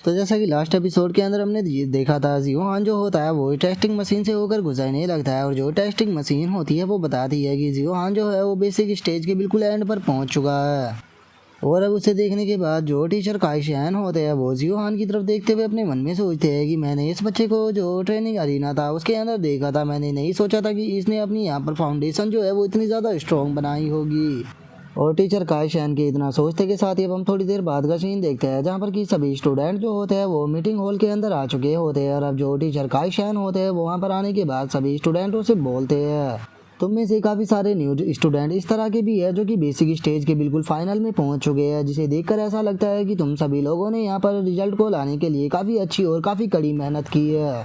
तो जैसा कि लास्ट एपिसोड के अंदर हमने देखा था, जियोहान जो होता है वो टेस्टिंग मशीन से होकर गुजरने लगता है और जो टेस्टिंग मशीन होती है वो बताती है कि जियोहान जो है वो बेसिक स्टेज के बिल्कुल एंड पर पहुंच चुका है। और अब उसे देखने के बाद जो टीचर काइशियन होते हैं वो जियोहान की तरफ देखते हुए अपने मन में सोचते हैं कि मैंने इस बच्चे को जो ट्रेनिंग अरीना था उसके अंदर देखा था, मैंने नहीं सोचा था कि इसने अपनी यहाँ पर फाउंडेशन जो है वो इतनी ज़्यादा स्ट्रॉन्ग बनाई होगी। और टीचर काइशियन के इतना सोचते के साथ ही अब हम थोड़ी देर बाद का सीन देखते हैं जहाँ पर कि सभी स्टूडेंट जो होते हैं वो मीटिंग हॉल के अंदर आ चुके होते हैं और अब जो टीचर काइशियन होते हैं वो वहाँ पर आने के बाद सभी स्टूडेंटों से बोलते हैं, तुम में से काफ़ी सारे न्यू स्टूडेंट इस तरह के भी है जो कि बेसिक स्टेज के बिल्कुल फाइनल में पहुंच चुके हैं, जिसे देखकर ऐसा लगता है कि तुम सभी लोगों ने यहाँ पर रिजल्ट को लाने के लिए काफ़ी अच्छी और काफ़ी कड़ी मेहनत की है।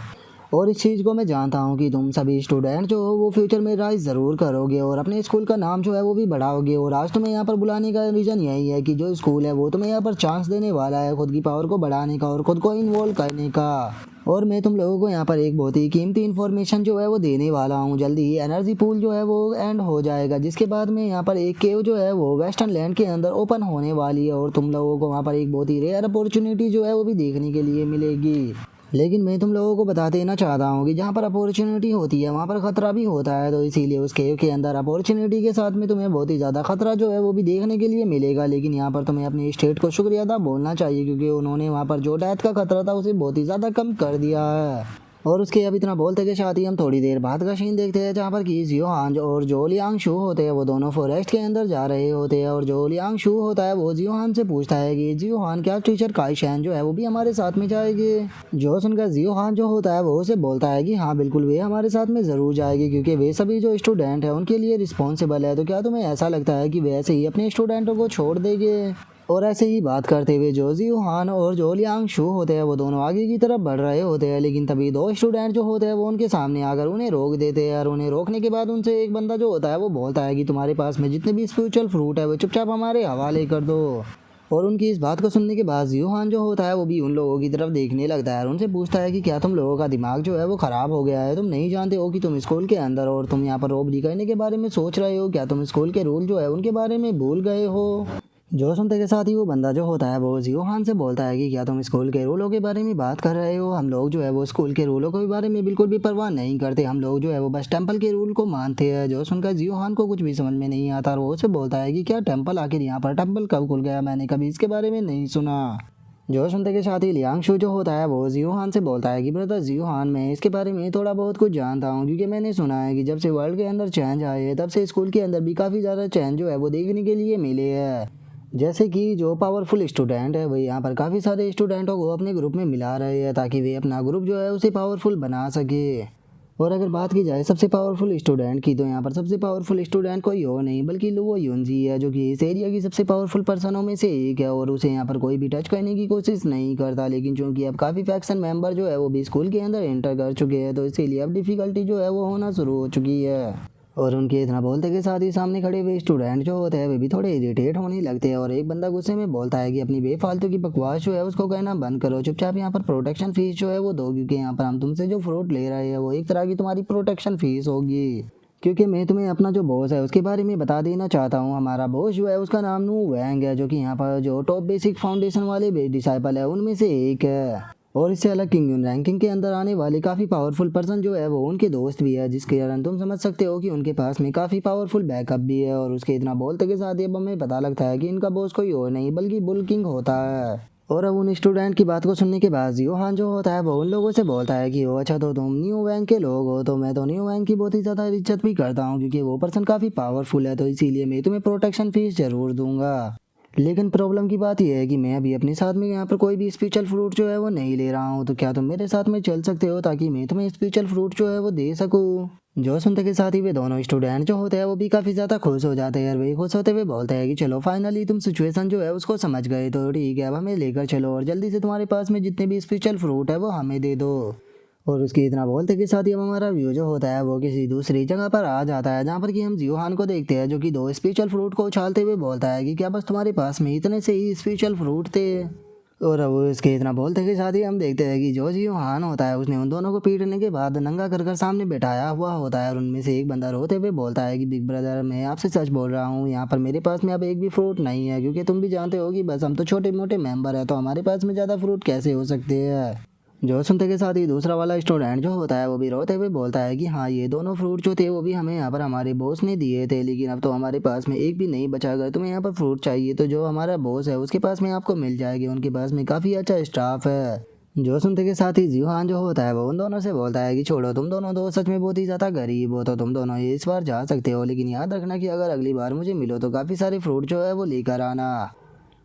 और इस चीज़ को मैं जानता हूँ कि तुम सभी स्टूडेंट जो हो वो फ्यूचर में राइज ज़रूर करोगे और अपने स्कूल का नाम जो है वो भी बढ़ाओगे। और आज तुम्हें यहाँ पर बुलाने का रीज़न यही है कि जो स्कूल है वो तुम्हें यहाँ पर चांस देने वाला है खुद की पावर को बढ़ाने का और खुद को इन्वॉल्व करने का। और मैं तुम लोगों को यहाँ पर एक बहुत ही कीमती इन्फॉर्मेशन जो है वो देने वाला हूँ। जल्दी ही एनर्जी पूल जो है वो एंड हो जाएगा, जिसके बाद में यहाँ पर एक केव जो है वो वेस्टर्न लैंड के अंदर ओपन होने वाली है और तुम लोगों को वहाँ पर एक बहुत ही रेयर अपॉर्चुनिटी जो है वो भी देखने के लिए मिलेगी। लेकिन मैं तुम लोगों को बता देना चाहता हूँ कि जहाँ पर अपॉर्चुनिटी होती है वहाँ पर खतरा भी होता है, तो इसीलिए उस केव के अंदर अपॉर्चुनिटी के साथ में तुम्हें बहुत ही ज़्यादा खतरा जो है वो भी देखने के लिए मिलेगा। लेकिन यहाँ पर तुम्हें अपने स्टेट को शुक्रिया अदा बोलना चाहिए क्योंकि उन्होंने वहाँ पर जो डेथ का खतरा था उसे बहुत ही ज़्यादा कम कर दिया है। और उसके अब इतना बोलते के साथ ही हम थोड़ी देर बाद का सीन देखते हैं जहाँ पर कि जियोहान और जो लियांग शू होते हैं वो दोनों फॉरेस्ट के अंदर जा रहे होते हैं। और जो लियांग शू होता है वो जियोहान से पूछता है कि जियोहान क्या टीचर काइशियन जो है वो भी हमारे साथ में जाएगी। जो सुनकर जियोहान जो होता है वो उसे बोलता है कि हाँ बिल्कुल वे हमारे साथ में ज़रूर जाएगी क्योंकि वे सभी जो स्टूडेंट है उनके लिए रिस्पॉन्सिबल है। तो क्या तुम्हें ऐसा लगता है कि वे ऐसे ही अपने स्टूडेंटों को छोड़ देंगे? और ऐसे ही बात करते हुए जो जियोहान और जो लियांग शू होते हैं वो दोनों आगे की तरफ बढ़ रहे होते हैं, लेकिन तभी दो स्टूडेंट जो होते हैं वो उनके सामने आकर उन्हें रोक देते हैं। और उन्हें रोकने के बाद उनसे एक बंदा जो होता है वो बोलता है कि तुम्हारे पास में जितने भी स्पिरिचुअल फ्रूट है वो चुपचाप हमारे हवाले कर दो। और उनकी इस बात को सुनने के बाद जियोहान जो होता है वो भी उन लोगों की तरफ देखने लगता है और उनसे पूछता है कि क्या तुम लोगों का दिमाग जो है वो ख़राब हो गया है? तुम नहीं जानते हो कि तुम स्कूल के अंदर और तुम यहाँ पर रॉबरी करने के बारे में सोच रहे हो? क्या तुम स्कूल के रूल जो है उनके बारे में भूल गए हो? जो सुनते के साथ ही वो बंदा जो होता है वो जियोहान से बोलता है कि क्या तुम स्कूल के रूलों के बारे में बात कर रहे हो? हम लोग जो है वो स्कूल के रूलों के बारे में बिल्कुल भी परवाह नहीं करते, हम लोग जो है वो बस टेंपल के रूल को मानते हैं। जो सुनकर जियोहान को कुछ भी समझ में नहीं आता और वो उसे बोलता है कि क्या टेंपल, आखिर यहाँ पर टेंपल कब खुल गया? मैंने कभी इसके बारे में नहीं सुना। जो सुनते के साथ ही लियांग शू जो होता है वो जियोहान से बोलता है कि ब्रदर जियोहान, मैं इसके बारे में थोड़ा बहुत कुछ जानता हूँ क्योंकि मैंने सुना है कि जब से वर्ल्ड के अंदर चेंज आए हैं तब से स्कूल के अंदर भी काफ़ी ज़्यादा चेंज जो है वो देखने के लिए मिले हैं। जैसे कि जो पावरफुल स्टूडेंट है वही यहाँ पर काफ़ी सारे स्टूडेंटों को अपने ग्रुप में मिला रहे हैं ताकि वे अपना ग्रुप जो है उसे पावरफुल बना सके। और अगर बात की जाए सबसे पावरफुल स्टूडेंट की तो यहाँ पर सबसे पावरफुल स्टूडेंट कोई और नहीं बल्कि लुओ युनजी है, जो कि इस एरिया की सबसे पावरफुल पर्सनों में से एक है और उसे यहाँ पर कोई भी टच करने की कोशिश नहीं करता। लेकिन चूंकि अब काफ़ी फैक्शन मेंबर जो है वो भी स्कूल के अंदर एंटर कर चुके हैं तो इसीलिए अब डिफ़िकल्टी जो है वो होना शुरू हो चुकी है। और उनके इतना बोलते के साथ ही सामने खड़े हुए स्टूडेंट जो होते हैं वे भी थोड़े इरिटेट होने लगते हैं और एक बंदा गुस्से में बोलता है कि अपनी बेफालतू की बकवास जो है उसको कहना बंद करो, चुपचाप यहाँ पर प्रोटेक्शन फीस जो है वो दो क्योंकि यहाँ पर हम तुमसे जो फ्रूट ले रहे हैं वो एक तरह की तुम्हारी प्रोटेक्शन फीस होगी। क्योंकि मैं तुम्हें अपना जो बॉस है उसके बारे में बता देना चाहता हूँ। हमारा बॉस जो है उसका नाम नू वैंग है, जो कि यहाँ पर जो टॉप बेसिक फाउंडेशन वाले डिसाइपल है उनमें से एक है। और इससे अलग किंग रैंकिंग के अंदर आने वाले काफ़ी पावरफुल पर्सन जो है वो उनके दोस्त भी है, जिसके कारण तुम समझ सकते हो कि उनके पास में काफ़ी पावरफुल बैकअप भी है। और उसके इतना बोलते के साथ ही अब हमें पता लगता है कि इनका बॉस कोई और नहीं बल्कि बुल किंग होता है। और अब उन स्टूडेंट की बात को सुनने के बाद जियोहान जो होता है वो उन लोगों से बोलता है कि ओ अच्छा, तो तुम न्यू वैंग के लोग हो, तो मैं तो न्यू वैंग की बहुत ही ज़्यादा इज्जत भी करता हूँ क्योंकि वो पर्सन काफ़ी पावरफुल है, तो इसीलिए मैं तुम्हें प्रोटेक्शन फीस ज़रूर दूंगा। लेकिन प्रॉब्लम की बात यह है कि मैं अभी अपने साथ में यहाँ पर कोई भी स्पेशल फ्रूट जो है वो नहीं ले रहा हूँ, तो क्या तुम मेरे साथ में चल सकते हो ताकि मैं तुम्हें स्पेशल फ्रूट जो है वो दे सकूँ? जो सुनते के साथ ही वे दोनों स्टूडेंट जो होते हैं वो भी काफ़ी ज़्यादा खुश हो जाते हैं और वे खुश होते हुए बोलते हैं कि चलो फाइनली तुम सिचुएशन जो है उसको समझ गए, तो ठीक है अब हमें लेकर चलो और जल्दी से तुम्हारे पास में जितने भी स्पेशल फ्रूट है वो हमें दे दो। और उसके इतना बोलते के साथ ही अब हमारा व्यू जो होता है वो किसी दूसरी जगह पर आ जाता है जहाँ पर कि हम जियोहान को देखते हैं जो कि दो स्पेशल फ्रूट को उछालते हुए बोलता है कि क्या बस तुम्हारे पास में इतने से ही स्पेशल फ्रूट थे? और अब इसके इतना बोलते के साथ ही हम देखते हैं कि जो जियो हान होता है उसने उन दोनों को पीटने के बाद नंगा कर सामने बैठाया हुआ होता है और उनमें से एक बंदा रोते हुए बोलता है कि बिग ब्रदर मैं आपसे सच बोल रहा हूँ, यहाँ पर मेरे पास में अब एक भी फ्रूट नहीं है, क्योंकि तुम भी जानते हो कि बस हम तो छोटे मोटे मेंबर है, तो हमारे पास में ज़्यादा फ्रूट कैसे हो सकते हैं। जो सुनते के साथ ही दूसरा वाला स्टूडेंट जो होता है वो भी रोते हुए बोलता है कि हाँ ये दोनों फ्रूट जो थे वो भी हमें यहाँ पर हमारे बॉस ने दिए थे, लेकिन अब तो हमारे पास में एक भी नहीं बचा। अगर तुम्हें यहाँ पर फ्रूट चाहिए तो जो हमारा बॉस है उसके पास में आपको मिल जाएगी, उनके पास में काफ़ी अच्छा स्टाफ है। जो सुनते के साथ ही जियोहान जो होता है वो उन दोनों से बोलता है कि छोड़ो तुम दोनों दोस्त सच में बहुत ही ज़्यादा गरीब हो, तो तुम दोनों इस बार जा सकते हो, लेकिन याद रखना कि अगर अगली बार मुझे मिलो तो काफ़ी सारे फ्रूट जो है वो लेकर आना।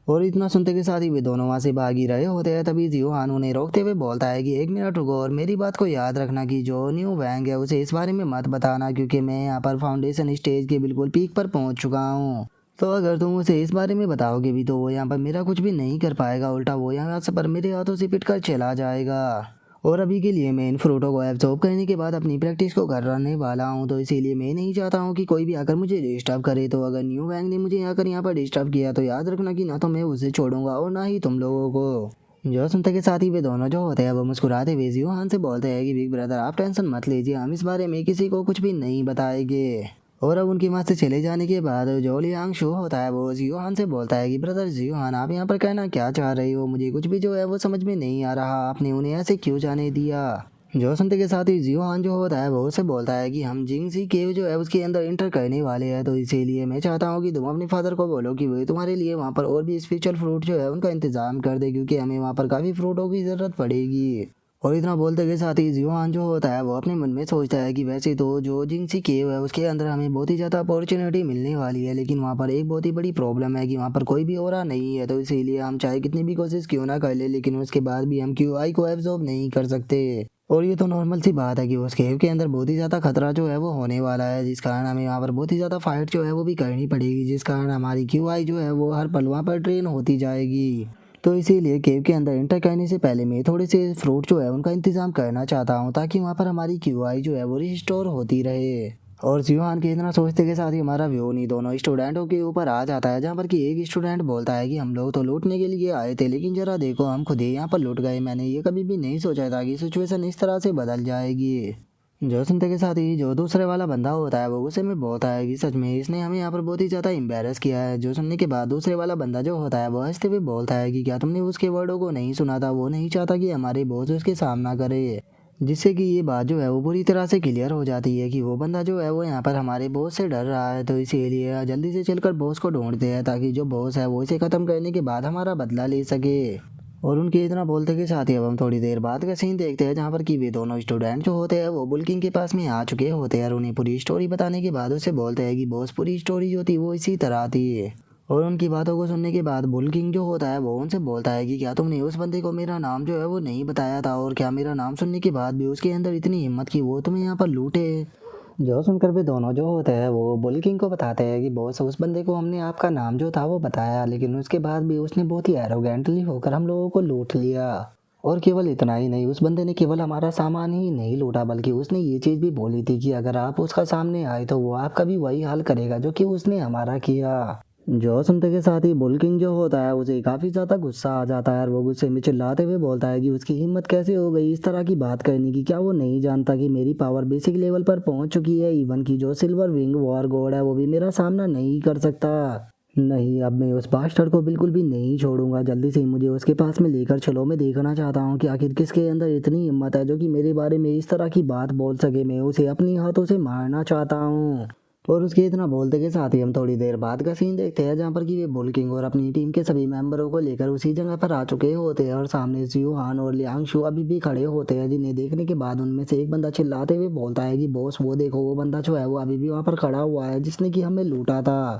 और इतना सुनते के साथ ही वे दोनों वहाँ से भाग ही रहे होते हैं। तभी जियोहान उन्हें रोकते हुए बोलता है कि 1 मिनट रुको और मेरी बात को याद रखना कि जो न्यू वैंग है उसे इस बारे में मत बताना, क्योंकि मैं यहाँ पर फाउंडेशन स्टेज के बिल्कुल पीक पर पहुँच चुका हूँ। तो अगर तुम उसे इस बारे में बताओगे भी तो वो यहाँ पर मेरा कुछ भी नहीं कर पाएगा, उल्टा वो यहाँ से पर मेरे हाथों से पिट कर चला जाएगा। और अभी के लिए मैं इन फ्रूटों को एब्जॉर्ब करने के बाद अपनी प्रैक्टिस को करने वाला हूँ, तो इसीलिए मैं नहीं चाहता हूँ कि कोई भी आकर मुझे डिस्टर्ब करे। तो अगर न्यू वैंग ने मुझे आकर यहाँ पर डिस्टर्ब किया तो याद रखना कि ना तो मैं उसे छोड़ूंगा और ना ही तुम लोगों को। जो सुनते के साथ ही वे दोनों जो होते हैं वो मुस्कुराते हुए जियोहान से बोलते हैं कि बिग ब्रदर आप टेंशन मत लीजिए, हम इस बारे में किसी को कुछ भी नहीं बताएंगे। और अब उनके वहाँ से चले जाने के बाद जो लियांग शो होता है वो जियोहान से बोलता है कि ब्रदर जियोहान आप यहाँ पर कहना क्या चाह रही हो, मुझे कुछ भी जो है वो समझ में नहीं आ रहा, आपने उन्हें ऐसे क्यों जाने दिया। जो सुनते के साथ ही जियोहान जो होता है वो उसे बोलता है कि हम जिंगसी केव जो है उसके अंदर एंटर करने वाले हैं, तो इसीलिए मैं चाहता हूँ कि तुम अपने फादर को बोलो कि वो तुम्हारे लिए वहाँ पर और भी स्पेशल फ्रूट जो है उनका इंतजाम कर दे, क्योंकि हमें वहाँ पर काफ़ी फ्रूटों की ज़रूरत पड़ेगी। और इतना बोलते के साथ ही जियोहान जो होता है वो अपने मन में सोचता है कि वैसे तो जो जिंगसी केव है उसके अंदर हमें बहुत ही ज़्यादा अपॉर्चुनिटी मिलने वाली है, लेकिन वहाँ पर एक बहुत ही बड़ी प्रॉब्लम है कि वहाँ पर कोई भी ओरा नहीं है, तो इसीलिए हम चाहे कितनी भी कोशिश क्यों ना कर ले लेकिन उसके बाद भी हम QI को एब्जॉर्ब नहीं कर सकते। और ये तो नॉर्मल सी बात है कि उस केव के अंदर बहुत ही ज़्यादा खतरा जो है वो होने वाला है, जिस कारण हमें वहाँ पर बहुत ही ज़्यादा फाइट जो है वो भी करनी पड़ेगी, जिस कारण हमारी QI जो है वो हर पल वहाँ पर ट्रेन होती जाएगी। तो इसीलिए केव के अंदर एंटर करने से पहले मैं थोड़े से फ्रूट जो है उनका इंतजाम करना चाहता हूँ, ताकि वहाँ पर हमारी QI जो है वो रिस्टोर होती रहे। और जियोहान के इतना सोचते के साथ ही हमारा व्यू नहीं दोनों स्टूडेंटों के ऊपर आ जाता है, जहाँ पर कि एक स्टूडेंट बोलता है कि हम लोग तो लूटने के लिए आए थे, लेकिन जरा देखो हम खुद ही यहाँ पर लूट गए, मैंने ये कभी भी नहीं सोचा था कि सिचुएशन इस तरह से बदल जाएगी। जो सुनते के साथ ही जो दूसरे वाला बंदा होता है वो गुस्से में बोलता है कि सच में इसने हमें यहाँ पर बहुत ही ज़्यादा एम्बेरस किया है। जो सुनने के बाद दूसरे वाला बंदा जो होता है वो हंसते हुए बोलता है कि क्या तुमने उसके वर्डों को नहीं सुना था, वो नहीं चाहता कि हमारे बॉस उसके सामना करे, जिससे कि ये बात जो है वो पूरी तरह से क्लियर हो जाती है कि वो बंदा जो है वो यहाँ पर हमारे बॉस से डर रहा है। तो इसीलिए जल्दी से चलकर बॉस को ढूंढते हैं, ताकि जो बॉस है वो इसे ख़त्म करने के बाद हमारा बदला ले सके। और उनके इतना बोलते के साथ ही अब हम थोड़ी देर बाद का सीन देखते हैं, जहाँ पर कि वे दोनों स्टूडेंट जो होते हैं वो बुल्किंग के पास में आ चुके होते हैं और उन्हें पूरी स्टोरी बताने के बाद उसे बोलते हैं कि बॉस पूरी स्टोरी जो थी वो इसी तरह थी। और उनकी बातों को सुनने के बाद बुल्किंग जो होता है वो उनसे बोलता है कि क्या तुमने उस बंदे को मेरा नाम जो है वो नहीं बताया था, और क्या मेरा नाम सुनने के बाद भी उसके अंदर इतनी हिम्मत की वो तुम्हें यहाँ पर लूटे। जो सुनकर भी दोनों जो होते हैं वो बुल्किंग को बताते हैं कि बॉस उस बंदे को हमने आपका नाम जो था वो बताया, लेकिन उसके बाद भी उसने बहुत ही एरोगेंटली होकर हम लोगों को लूट लिया। और केवल इतना ही नहीं, उस बंदे ने केवल हमारा सामान ही नहीं लूटा, बल्कि उसने ये चीज़ भी बोली थी कि अगर आप उसका सामने आए तो वो आपका भी वही हाल करेगा जो कि उसने हमारा किया। जो सुनते के साथ ही बुल्किंग जो होता है उसे काफ़ी ज़्यादा गुस्सा आ जाता है और वो गुस्से में चिल्लाते हुए बोलता है कि उसकी हिम्मत कैसे हो गई इस तरह की बात करने की, क्या वो नहीं जानता कि मेरी पावर बेसिक लेवल पर पहुंच चुकी है, इवन की जो सिल्वर विंग वॉर गॉड है वो भी मेरा सामना नहीं कर सकता। नहीं, अब मैं उस बास्टर्ड को बिल्कुल भी नहीं छोड़ूंगा, जल्दी से मुझे उसके पास में लेकर चलो, मैं देखना चाहता हूँ कि आखिर किसके अंदर इतनी हिम्मत है जो कि मेरे बारे में इस तरह की बात बोल सके, मैं उसे अपने हाथों से मारना चाहता हूँ। और उसके इतना बोलते के साथ ही हम थोड़ी देर बाद का सीन देखते हैं, जहाँ पर कि वे बुल्किंग और अपनी टीम के सभी मेंबरों को लेकर उसी जगह पर आ चुके होते हैं और सामने जियोहान और लियांग शू अभी भी खड़े होते हैं, जिन्हें देखने के बाद उनमें से एक बंदा चिल्लाते हुए बोलता है कि बॉस वो देखो, वो बंदा जो है वो अभी भी वहाँ पर खड़ा हुआ है जिसने कि हमें लूटा था।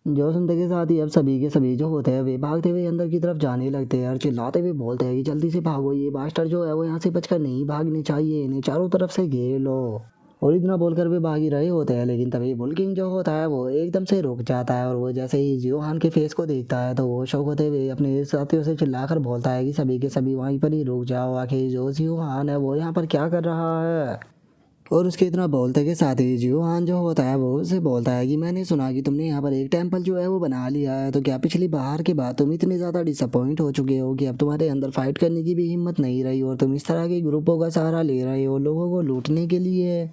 जो सुनते के साथ ही अब सभी के सभी जो होते हैं वे भागते हुए अंदर की तरफ जाने लगते हैं और चिल्लाते हुए बोलते हैं कि जल्दी से भागो, ये बास्टर जो है वो यहाँ से बचकर नहीं भागने चाहिए, इन्हें चारों तरफ से घेर लो। और इतना बोलकर वे भाग ही रहे होते हैं, लेकिन तभी बुल्किंग जो होता है वो एकदम से रुक जाता है और वो जैसे ही जियोहान के फेस को देखता है तो वो शौक होते हुए अपने साथियों से चिल्लाकर बोलता है कि सभी के सभी वहीं पर ही रुक जाओ, आखिर जो जियोहान है वो यहाँ पर क्या कर रहा है। और उसके इतना बोलते के साथ ही जियो हान जो होता है वो उसे बोलता है कि मैंने सुना कि तुमने यहाँ पर एक टेम्पल जो है वो बना लिया है, तो क्या पिछली बार के बाद तुम इतने ज़्यादा डिसअपॉइंट हो चुके हो कि अब तुम्हारे अंदर फाइट करने की भी हिम्मत नहीं रही और तुम इस तरह के ग्रुपों का सहारा ले रहे हो लोगों को लूटने के लिए।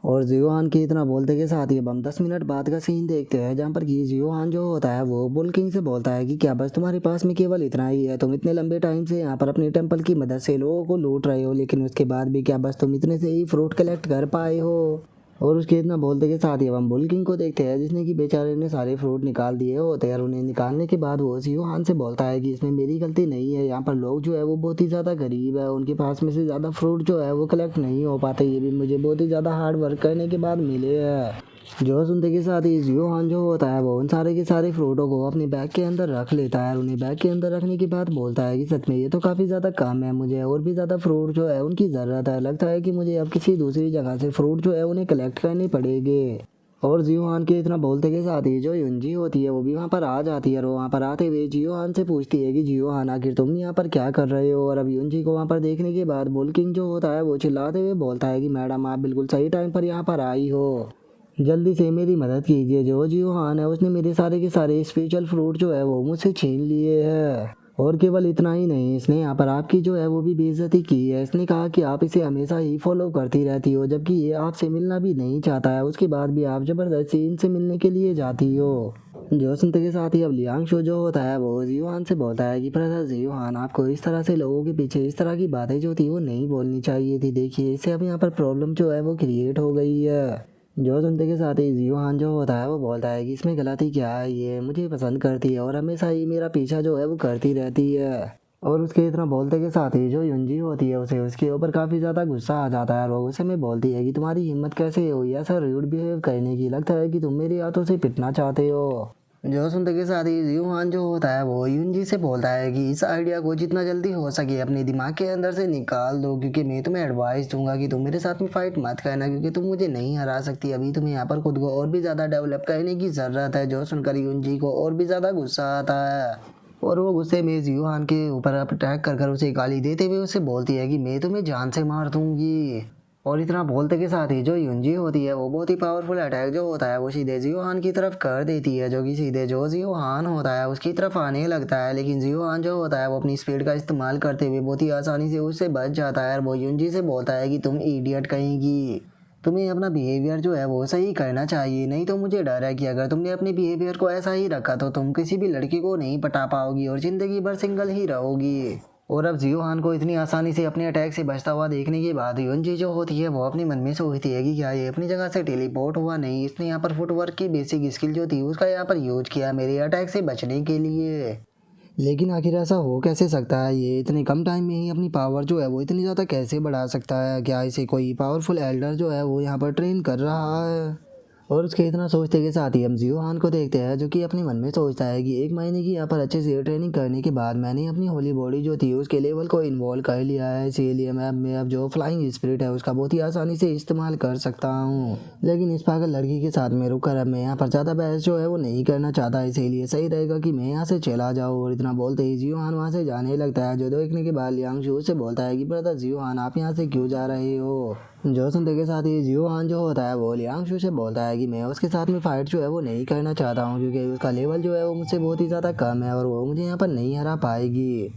और जियो हान के इतना बोलते के साथ ही अब हम 10 मिनट बाद का सीन देखते हैं जहाँ पर कि जियो हान जो होता है वो बुल किंग से बोलता है कि क्या बस तुम्हारे पास में केवल इतना ही है, तुम इतने लंबे टाइम से यहाँ पर अपने टेम्पल की मदद से लोगों को लूट रहे हो लेकिन उसके बाद भी क्या बस तुम इतने से ही फ्रूट कलेक्ट कर पाए हो। और उसके इतना बोलते के साथ ही अब हम बुल किंग को देखते हैं जिसने कि बेचारे ने सारे फ्रूट निकाल दिए होते हैं और उन्हें निकालने के बाद वो जियो हान से बोलता है कि इसमें मेरी गलती नहीं है, यहाँ पर लोग जो है वो बहुत ही ज़्यादा गरीब है, उनके पास में से ज़्यादा फ्रूट जो है वो कलेक्ट नहीं हो पाते, ये भी मुझे बहुत ही ज़्यादा हार्ड वर्क करने के बाद मिले हैं। जो सुनते के साथ ही जियो हान जो होता है वो उन सारे के सारे फ्रूटों को अपने बैग के अंदर रख लेता है और उन्हें बैग के अंदर रखने के बाद बोलता है कि सच में ये तो काफ़ी ज़्यादा कम है, मुझे और भी ज़्यादा फ्रूट जो है उनकी ज़रूरत है, लगता है कि मुझे अब किसी दूसरी जगह से फ्रूट जो है उन्हें कलेक्ट करने पड़ेंगे। और जियो हान के इतना बोलते के साथ ही जो युंजी होती है वो भी वहाँ पर आ जाती है और वहाँ पर आते हुए जियो हान से पूछती है कि जियो हान आखिर तुम यहाँ पर क्या कर रहे हो। और अब युंजी को वहाँ पर देखने के बाद बुल किंग जो होता है वो चिल्लाते हुए बोलता है कि मैडम आप बिल्कुल सही टाइम पर यहाँ पर आई हो, जल्दी से मेरी मदद कीजिए। जो जियो हान है उसने मेरे सारे के सारे स्पेशल फ्रूट जो है वो मुझसे छीन लिए हैं और केवल इतना ही नहीं, इसने यहाँ पर आपकी जो है वो भी बेइज्जती की है। इसने कहा कि आप इसे हमेशा ही फॉलो करती रहती हो जबकि ये आपसे मिलना भी नहीं चाहता है, उसके बाद भी आप जबरदस्ती इनसे मिलने के लिए जाती हो। जो सुनते के साथ ही अब लियांग शो जो होता है वो जियो हान से बोलता है कि ब्रदर जियो हान आपको इस तरह से लोगों के पीछे इस तरह की बातें जो थी वो नहीं बोलनी चाहिए थी, देखिए इससे अब यहाँ पर प्रॉब्लम जो है वो क्रिएट हो गई है। जो सुनते के साथ ही जियो हान जो होता है वो बोलता है कि इसमें गलती क्या है, ये मुझे पसंद करती है और हमेशा ही मेरा पीछा जो है वो करती रहती है। और उसके इतना बोलते के साथ ही जो युंजी होती है उसे उसके ऊपर काफ़ी ज़्यादा गुस्सा आ जाता है और वो उसे में बोलती है कि तुम्हारी हिम्मत कैसे हुई ऐसा रूड बिहेव करने की, लगता है कि तुम मेरे हाथों से पिटना चाहते हो। जो सुनते के साथ ही जियो हान जो होता है वो युंजी से बोलता है कि इस आइडिया को जितना जल्दी हो सके अपने दिमाग के अंदर से निकाल दो, क्योंकि मैं तुम्हें एडवाइस दूंगा कि तुम मेरे साथ में फाइट मत करना क्योंकि तुम मुझे नहीं हरा सकती, अभी तुम्हें यहाँ पर खुद को और भी ज़्यादा डेवलप करने की ज़रूरत है। जो सुनकर युंजी को और भी ज़्यादा गुस्सा आता है और वो गुस्से में जियो हान के ऊपर अटैक कर उसे गाली देते हुए उससे बोलती है कि मैं तुम्हें जान से मार दूंगी। और इतना बोलते के साथ ही जो युंजी होती है वो बहुत ही पावरफुल अटैक जो होता है वो सीधे जियो हान की तरफ कर देती है, जो कि सीधे जो जियो हान होता है उसकी तरफ आने लगता है, लेकिन जियो हान जो होता है वो अपनी स्पीड का इस्तेमाल करते हुए बहुत ही आसानी से उससे बच जाता है और वो युंजी से बोलता है कि तुम इडियट कहेंगी, तुम्हें अपना बिहेवियर जो है वो सही करना चाहिए, नहीं तो मुझे डर है कि अगर तुमने अपने बिहेवियर को ऐसा ही रखा तो तुम किसी भी लड़की को नहीं पटा पाओगी और ज़िंदगी भर सिंगल ही रहोगी। और अब जियो हान को इतनी आसानी से अपने अटैक से बचता हुआ देखने के बाद युंजी जो होती है वो अपने मन में सोचती है कि क्या ये अपनी जगह से टेलीपोर्ट हुआ नहीं, इसने यहाँ पर फुटवर्क की बेसिक स्किल जो थी उसका यहाँ पर यूज किया मेरे अटैक से बचने के लिए। लेकिन आखिर ऐसा हो कैसे सकता है, ये इतने कम टाइम में ही अपनी पावर जो है वो इतनी ज़्यादा कैसे बढ़ा सकता है, क्या इसे कोई पावरफुल एल्डर जो है वो यहाँ पर ट्रेन कर रहा है। और उसके इतना सोचते के साथ ही हम जियो हान को देखते हैं जो कि अपने मन में सोचता है कि 1 महीने की यहाँ पर अच्छे से ट्रेनिंग करने के बाद मैंने अपनी होली बॉडी जो थी उसके लेवल को इन्वॉल्व कर लिया है, इसीलिए मैं अब जो फ्लाइंग स्पिरिट है उसका बहुत ही आसानी से इस्तेमाल कर सकता हूँ। लेकिन इस पागल लड़की के साथ में रुककर अब मैं यहाँ पर ज़्यादा बहस जो है वो नहीं करना चाहता, इसीलिए सही रहेगा कि मैं यहाँ से चला जाऊँ। और इतना बोलते ही जियो हान वहाँ से जाने लगता है, जो देखने के बाद लियांग शू से बोलता है कि ब्रदर जियो हान आप यहाँ से क्यों जा रहे हो। जो सुनते के साथ ही जियो हान जो होता है वो लियांग शू से बोलता है कि मैं उसके साथ में फाइट जो है वो नहीं करना चाहता हूँ क्योंकि उसका लेवल जो है वो मुझसे बहुत ही ज़्यादा कम है और वो मुझे यहाँ पर नहीं हरा पाएगी।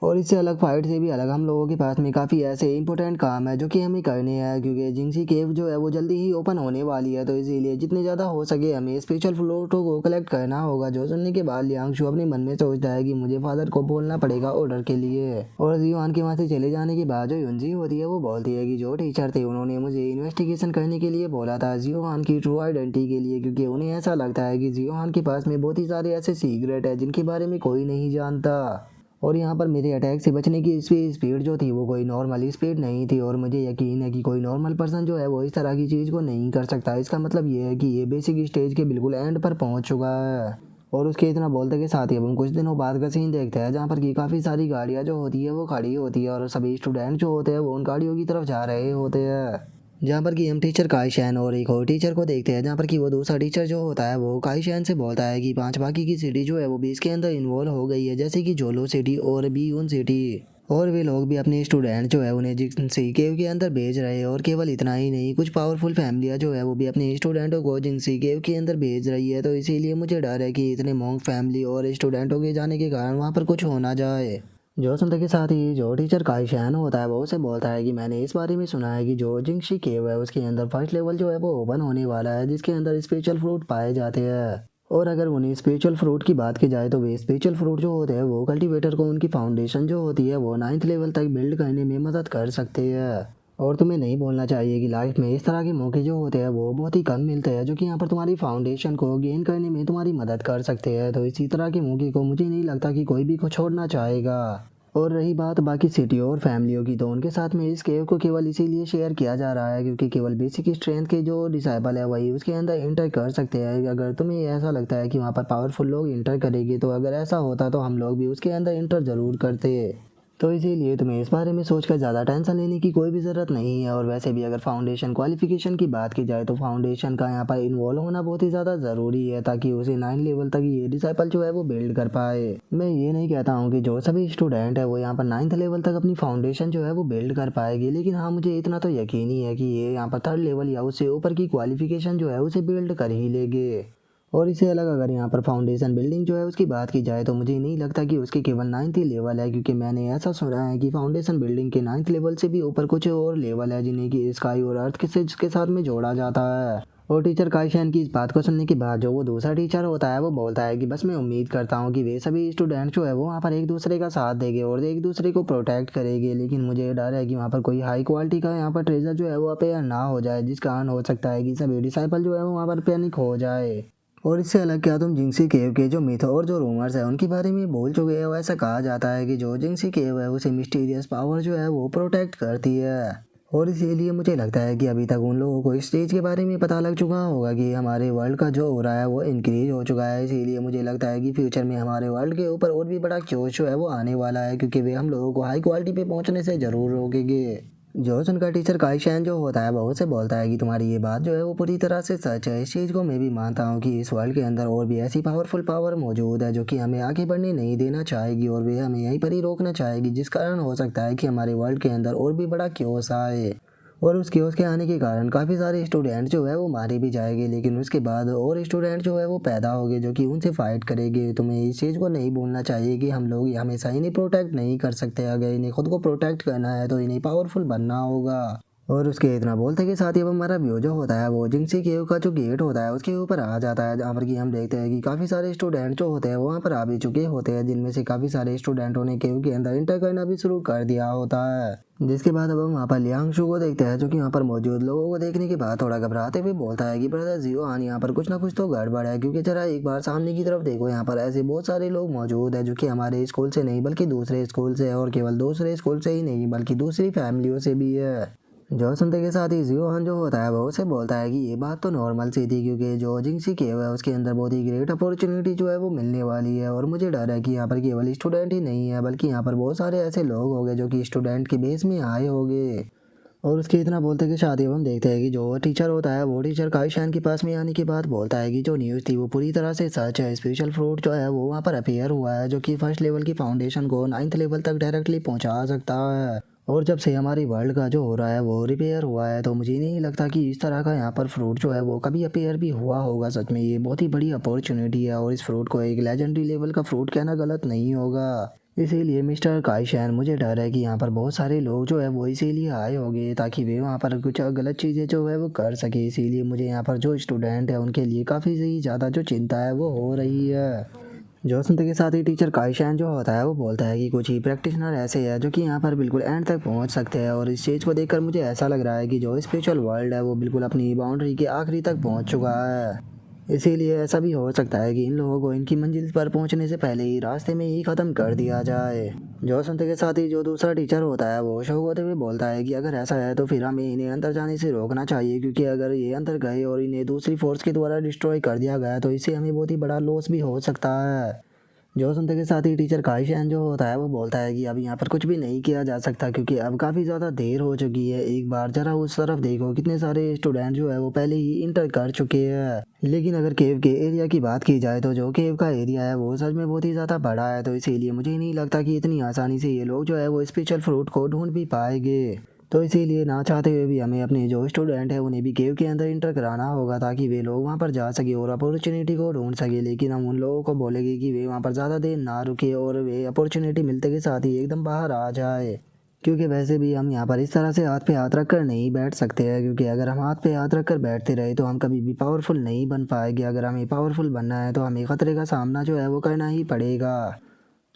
और इससे अलग फाइट से भी अलग हम लोगों के पास में काफ़ी ऐसे इंपॉर्टेंट काम है जो कि हमें करने हैं, क्योंकि जिंगसी केव जो है वो जल्दी ही ओपन होने वाली है, तो इसीलिए जितने ज़्यादा हो सके हमें स्पेशल फ्लोटों को कलेक्ट करना होगा। जो सुनने के बाद लियांग शू अपने मन में सोचता है कि मुझे फादर को बोलना पड़ेगा ऑर्डर के लिए। और जियो हान के वहाँ से चले जाने के बाद जो युंजी होती है वो बोलती है कि जो टीचर थे उन्होंने मुझे इन्वेस्टिगेशन करने के लिए बोला था जियो हान की ट्रू आइडेंटिटी के लिए, क्योंकि उन्हें ऐसा लगता है कि जियो हान के पास में बहुत ही सारे ऐसे सीक्रेट है जिनके बारे में कोई नहीं जानता। और यहाँ पर मेरे अटैक से बचने की स्पीड जो थी वो कोई नॉर्मल स्पीड नहीं थी और मुझे यकीन है कि कोई नॉर्मल पर्सन जो है वो इस तरह की चीज़ को नहीं कर सकता। इसका मतलब ये है कि ये बेसिक स्टेज के बिल्कुल एंड पर पहुँच चुका है। और उसके इतना बोलते के साथ ही अब हम कुछ दिनों बाद का सीन देखते हैं जहाँ पर कि काफ़ी सारी गाड़ियाँ जो होती है वो खड़ी होती है और सभी स्टूडेंट जो होते हैं वो उन गाड़ियों की तरफ जा रहे होते हैं, जहाँ पर कि हम टीचर काईशैन और एक और टीचर को देखते हैं जहाँ पर कि वो दूसरा टीचर जो होता है वो काईशैन से बोलता है कि 5 बाकी की सिटी जो है वो भी इसके अंदर इन्वॉल्व हो गई है, जैसे कि जोलो सिटी और बीयून सिटी। और वे लोग भी अपने स्टूडेंट जो है उन्हें जिंसी केव के अंदर भेज रहे हैं। और केवल इतना ही नहीं, कुछ पावरफुल फैमिलियाँ जो है वो भी अपने स्टूडेंटों को जिंसी केव के अंदर भेज रही है। तो इसीलिए मुझे डर है कि इतने मॉन्क फैमिली और स्टूडेंटों के जाने के कारण वहाँ पर कुछ हो ना जाए। जो सुनते के साथ ही जो टीचर काइशन होता है वो उसे बोलता है कि मैंने इस बारे में सुना है कि जो जिंगशी केव है उसके अंदर फर्स्ट लेवल जो है वो ओपन होने वाला है, जिसके अंदर स्पेशल फ्रूट पाए जाते हैं। और अगर उन्हें स्पिरिचुअल फ्रूट की बात की जाए तो वे स्पिरिचुअल फ्रूट जो होते हैं वो कल्टीवेटर को उनकी फाउंडेशन जो होती है वो 9th लेवल तक बिल्ड करने में मदद कर सकते हैं। और तुम्हें नहीं बोलना चाहिए कि लाइफ में इस तरह के मौके जो होते हैं वो बहुत ही कम मिलते हैं, जो कि यहाँ पर तुम्हारी फाउंडेशन को गेन करने में तुम्हारी मदद कर सकते हैं। तो इसी तरह के मौके को मुझे नहीं लगता कि कोई भी को छोड़ना चाहेगा। और रही बात बाकी सिटी और फैमिलियों की, तो उनके साथ में इस केव को केवल इसीलिए शेयर किया जा रहा है क्योंकि केवल बेसिक स्ट्रेंथ के जो डिसाइबल है वही उसके अंदर इंटर कर सकते हैं। अगर तुम्हें ऐसा लगता है कि वहाँ पर पावरफुल लोग इंटर करेंगे, तो अगर ऐसा होता तो हम लोग भी उसके अंदर इंटर ज़रूर करते। तो इसीलिए तुम्हें इस बारे में सोचकर ज़्यादा टेंशन लेने की कोई भी ज़रूरत नहीं है। और वैसे भी अगर फाउंडेशन क्वालिफिकेशन की बात की जाए तो फाउंडेशन का यहाँ पर इन्वॉल्व होना बहुत ही ज़्यादा ज़रूरी है, ताकि उसे 9 लेवल तक ये डिसाइपल जो है वो बिल्ड कर पाए। मैं ये नहीं कहता हूँ कि जो सभी स्टूडेंट है वो यहाँ पर 9th लेवल तक अपनी फाउंडेशन जो है वो बिल्ड कर पाएगी, लेकिन हाँ मुझे इतना तो यकीन ही है कि ये यहाँ पर 3rd लेवल या उससे ऊपर की क्वालिफिकेशन जो है उसे बिल्ड कर ही लेंगे। और इससे अलग अगर यहाँ पर फाउंडेशन बिल्डिंग जो है उसकी बात की जाए तो मुझे नहीं लगता कि उसकी केवल 9th ही लेवल है, क्योंकि मैंने ऐसा सुना है कि फाउंडेशन बिल्डिंग के 9th लेवल से भी ऊपर कुछ और लेवल है जिन्हें कि स्काई और अर्थ के साथ में जोड़ा जाता है। और टीचर काइशन की इस बात को सुनने के बाद जो वो दूसरा टीचर होता है वो बोलता है कि बस मैं उम्मीद करता हूँ कि वे सभी स्टूडेंट जो है वो वहाँ पर एक दूसरे का साथ देंगे और एक दूसरे को प्रोटेक्ट करेंगे। लेकिन मुझे डर है कि वहाँ पर कोई हाई क्वालिटी का यहाँ पर ट्रेजर जो है वो अपेयर ना हो जाए, जिस कारण हो सकता है कि सभी डिसाइपल जो है वो वहाँ पर पैनिक हो जाए। और इससे अलग क्या तुम जिंगसी केव के जो मिथ और जो रूमर्स है उनके बारे में बोल चुके हो। ऐसा कहा जाता है कि जो जिंगसी केव है उसे मिस्टीरियस पावर जो है वो प्रोटेक्ट करती है। और इसीलिए मुझे लगता है कि अभी तक उन लोगों को इस चीज़ के बारे में पता लग चुका होगा कि हमारे वर्ल्ड का जो हो रहा है वो इंक्रीज हो चुका है। इसीलिए मुझे लगता है कि फ्यूचर में हमारे वर्ल्ड के ऊपर और भी बड़ा जोश जो है वो आने वाला है, क्योंकि वे हम लोगों को हाई क्वालिटी पे पहुंचने से ज़रूर रोकेंगे। जोश उनका टीचर काइशन जो होता है बहुत से बोलता है कि तुम्हारी ये बात जो है वो पूरी तरह से सच है। इस चीज़ को मैं भी मानता हूँ कि इस वर्ल्ड के अंदर और भी ऐसी पावरफुल पावर मौजूद है जो कि हमें आगे बढ़ने नहीं देना चाहेगी और वे हमें यहीं पर ही रोकना चाहेगी, जिस कारण हो सकता है कि हमारे वर्ल्ड के अंदर और भी बड़ा क्योस आए। और उस क्योस के आने के कारण काफ़ी सारे स्टूडेंट जो है वो मारे भी जाएंगे, लेकिन उसके बाद और स्टूडेंट जो है वो पैदा होंगे जो कि उनसे फाइट करेंगे। तुम्हें इस चीज़ को नहीं भूलना चाहिए कि हम लोग हमेशा इन्हें प्रोटेक्ट नहीं कर सकते। अगर इन्हें खुद को प्रोटेक्ट करना है तो इन्हें पावरफुल बनना होगा। और उसके इतना बोलते के साथ ही अब हमारा व्यू जो होता है वो जिंगसी केव का जो गेट होता है उसके ऊपर आ जाता है, जहाँ पर कि हम देखते हैं कि काफ़ी सारे स्टूडेंट जो होते हैं वो वहाँ पर आ भी चुके होते हैं, जिनमें से काफ़ी सारे स्टूडेंटों ने केव के अंदर इंटर करना भी शुरू कर दिया होता है। जिसके बाद अब हम वहाँ पर लियांगशु को देखते हैं, जो कि वहाँ पर मौजूद लोगों को देखने के बाद थोड़ा घबराते हुए बोलता है कि ब्रदर जियोहान यहाँ पर कुछ ना कुछ तो गड़बड़ है, क्योंकि जरा एक बार सामने की तरफ देखो, यहाँ पर ऐसे बहुत सारे लोग मौजूद हैं जो कि हमारे स्कूल से नहीं बल्कि दूसरे स्कूल से है, और केवल दूसरे स्कूल से ही नहीं बल्कि दूसरी फैमिलियों से भी है। जो सुनते के साथ ही जियोहान जो होता है वो उसे बोलता है कि ये बात तो नॉर्मल सी थी, क्योंकि जो जिंगसी केव है उसके अंदर बहुत ही ग्रेट अपॉर्चुनिटी जो है वो मिलने वाली है। और मुझे डर है कि यहाँ पर केवल स्टूडेंट ही नहीं है बल्कि यहाँ पर बहुत सारे ऐसे लोग होंगे जो कि स्टूडेंट के बेस में आए होंगे। और उसके इतना बोलते कि शादी हम देखते हैं कि जो टीचर होता है वो टीचर काइशन के पास में आने के बाद बोलता है कि जो न्यूज़ थी वो पूरी तरह से सच है। स्पेशल फ्रूट जो है वो वहाँ पर अपेयर हुआ है जो कि फर्स्ट लेवल की फाउंडेशन को 9th लेवल तक डायरेक्टली पहुँचा सकता है। और जब से हमारी वर्ल्ड का जो हो रहा है वो रिपेयर हुआ है, तो मुझे नहीं लगता कि इस तरह का यहाँ पर फ्रूट जो है वो कभी अपेयर भी हुआ होगा। सच में ये बहुत ही बड़ी अपॉर्चुनिटी है और इस फ्रूट को एक लेजेंडरी लेवल का फ्रूट कहना गलत नहीं होगा। इसीलिए मिस्टर काइशन मुझे डर है कि यहाँ पर बहुत सारे लोग जो है वो इसीलिए आए होंगे ताकि वे वहाँ पर कुछ गलत चीज़ें जो है वो कर सके। इसीलिए मुझे यहाँ पर जो स्टूडेंट है उनके लिए काफ़ी ज़्यादा जो चिंता है वो हो रही है। जो सुनते के साथ ही टीचर काइशन जो होता है वो बोलता है कि कुछ ही प्रैक्टिशनर ऐसे हैं जो कि यहाँ पर बिल्कुल एंड तक पहुँच सकते हैं। और इस चीज़ को देखकर मुझे ऐसा लग रहा है कि जो स्पिरिचुअल वर्ल्ड है वो बिल्कुल अपनी बाउंड्री के आखिरी तक पहुँच चुका है। इसीलिए ऐसा भी हो सकता है कि इन लोगों को इनकी मंजिल पर पहुंचने से पहले ही रास्ते में ही ख़त्म कर दिया जाए। जो सुनते के साथ ही जो दूसरा टीचर होता है वो शौक होते हुए बोलता है कि अगर ऐसा है तो फिर हमें इन्हें अंदर जाने से रोकना चाहिए, क्योंकि अगर ये अंदर गए और इन्हें दूसरी फोर्स के द्वारा डिस्ट्रॉय कर दिया गया तो इससे हमें बहुत ही बड़ा लॉस भी हो सकता है। जो सुनते के साथ ही टीचर काइशन जो होता है वो बोलता है कि अब यहाँ पर कुछ भी नहीं किया जा सकता क्योंकि अब काफ़ी ज़्यादा देर हो चुकी है। एक बार जरा उस तरफ देखो, कितने सारे स्टूडेंट जो है वो पहले ही इंटर कर चुके हैं। लेकिन अगर केव के एरिया की बात की जाए तो जो केव का एरिया है वो सच में बहुत ही ज़्यादा बड़ा है, तो इसीलिए मुझे नहीं लगता कि इतनी आसानी से ये लोग जो है वो स्पेशल फ्रूट को ढूंढ भी पाएंगे। तो इसीलिए ना चाहते हुए भी हमें अपने जो स्टूडेंट है उन्हें भी केव के अंदर इंटर कराना होगा ताकि वे लोग वहाँ पर जा सके और अपॉर्चुनिटी को ढूंढ सके। लेकिन हम उन लोगों को बोलेंगे कि वे वहाँ पर ज़्यादा देर ना रुके और वे अपॉर्चुनिटी मिलते के साथ ही एकदम बाहर आ जाए, क्योंकि वैसे भी हम यहाँ पर इस तरह से हाथ पे हाथ रख कर नहीं बैठ सकते हैं, क्योंकि अगर हम हाथ पे हाथ रख कर बैठते रहे तो हम कभी भी पावरफुल नहीं बन पाएंगे। अगर हमें पावरफुल बनना है तो हमें खतरे का सामना जो है वो करना ही पड़ेगा।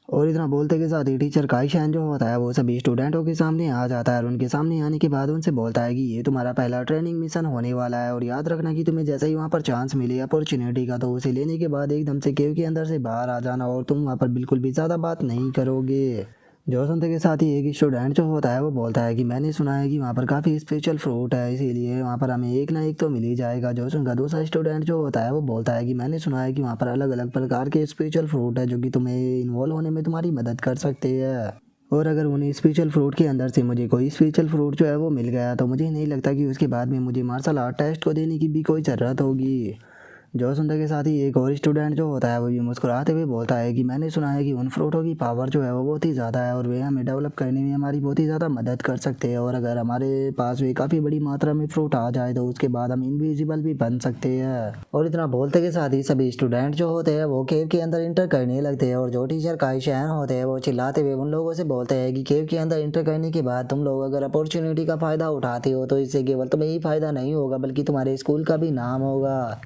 और इतना बोलते के साथ ही टीचर काइशन जो होता है वो सभी स्टूडेंटों के सामने आ जाता है और उनके सामने आने के बाद उनसे बोलता है कि ये तुम्हारा पहला ट्रेनिंग मिशन होने वाला है और याद रखना कि तुम्हें जैसे ही वहाँ पर चांस मिले अपॉर्चुनिटी का तो उसे लेने के बाद एकदम से केव के अंदर से बाहर आ जाना और तुम वहाँ पर बिल्कुल भी ज़्यादा बात नहीं करोगे। जो सुनते के साथ ही एक स्टूडेंट जो होता है वो बोलता है कि मैंने सुना है कि वहाँ पर काफ़ी स्पेशल फ्रूट है, इसीलिए वहाँ पर हमें एक ना एक तो मिल ही जाएगा। जो सुनकर दूसरा स्टूडेंट जो होता है वो बोलता है कि मैंने सुना है कि वहाँ पर अलग अलग प्रकार के स्पेशल फ्रूट है जो कि तुम्हें इन्वॉल्व होने में तुम्हारी मदद कर सकते हैं। और अगर उन्हें स्पेशल फ्रूट के अंदर से मुझे कोई स्पेशल फ्रूट जो है वो मिल गया तो मुझे नहीं लगता कि उसके बाद में मुझे मार्शल आर्ट टेस्ट को देने की भी कोई ज़रूरत होगी। जो सुनते के साथ ही एक और स्टूडेंट जो होता है वो भी मुस्कुराते हुए बोलता है कि मैंने सुना है कि उन फ्रूटों की पावर जो है वो बहुत ही ज़्यादा है और वे हमें डेवलप करने में हमारी बहुत ही ज़्यादा मदद कर सकते हैं और अगर हमारे पास वे काफ़ी बड़ी मात्रा में फ्रूट आ जाए तो उसके बाद हम इनविजिबल भी बन सकते हैं। और इतना बोलते के साथ ही सभी स्टूडेंट जो होते हैं वो केव के अंदर इंटर करने लगते हैं और जो टीचर काइशन होते हैं वो चिल्लाते हुए उन लोगों से बोलते हैं कि केव के अंदर इंटर करने के बाद तुम लोग अगर अपॉर्चुनिटी का फ़ायदा उठाते हो तो इससे केवल तुम्हें ही फ़ायदा नहीं होगा बल्कि तुम्हारे स्कूल का भी नाम होगा।